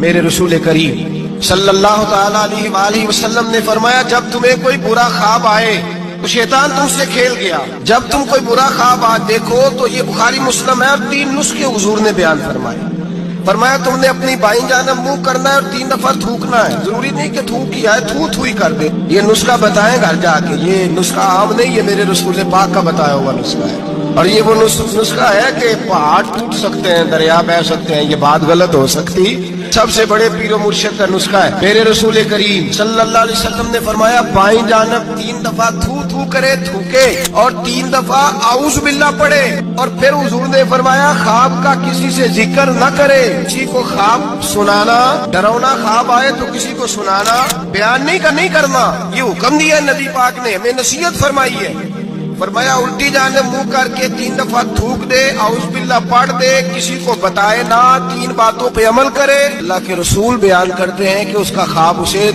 میرے رسول کریم صلی اللہ تعالیٰ علیہ وآلہ وسلم نے فرمایا جب تمہیں کوئی برا خواب آئے تو شیطان تم سے کھیل گیا، جب تم کوئی برا خواب دیکھو تو یہ بخاری مسلم ہے، اور 3 نسخے حضور نے بیان فرمایا تم نے اپنی بائیں جانب منہ کرنا ہے اور 3 دفعہ تھوکنا ہے، ضروری نہیں کہ تھوک کیا ہے، تھو ہی کر دے۔ یہ نسخہ بتائیں گھر جا کے، یہ نسخہ عام نہیں، یہ میرے رسول پاک کا بتایا ہوا نسخہ ہے، اور یہ وہ نسخہ ہے کہ پہاڑ ٹوٹ سکتے ہیں، دریا بہہ سکتے ہیں، یہ بات غلط ہو سکتی، سب سے بڑے پیر و مرشد کا نسخہ ہے۔ میرے رسول کریم صلی اللہ علیہ وسلم نے فرمایا بائیں جانب 3 دفعہ تھو کرے، تھوکے، اور 3 دفعہ اعوذ باللہ پڑھے، اور پھر حضور نے فرمایا خواب کا کسی سے ذکر نہ کرے، کسی کو خواب سنانا، ڈراؤنا خواب آئے تو کسی کو سنانا، بیان نہیں کرنا، یہ حکم دیا ہے نبی پاک نے، ہمیں نصیحت فرمائی ہے۔ فرمایا الٹی جانب منہ کر کے 3 دفعہ تھوک دے، اعوذ باللہ پڑھ دے، کسی کو بتائے نہ، 3 باتوں پہ عمل کرے۔ اللہ کے رسول بیان کرتے ہیں کہ اس کا خواب اسے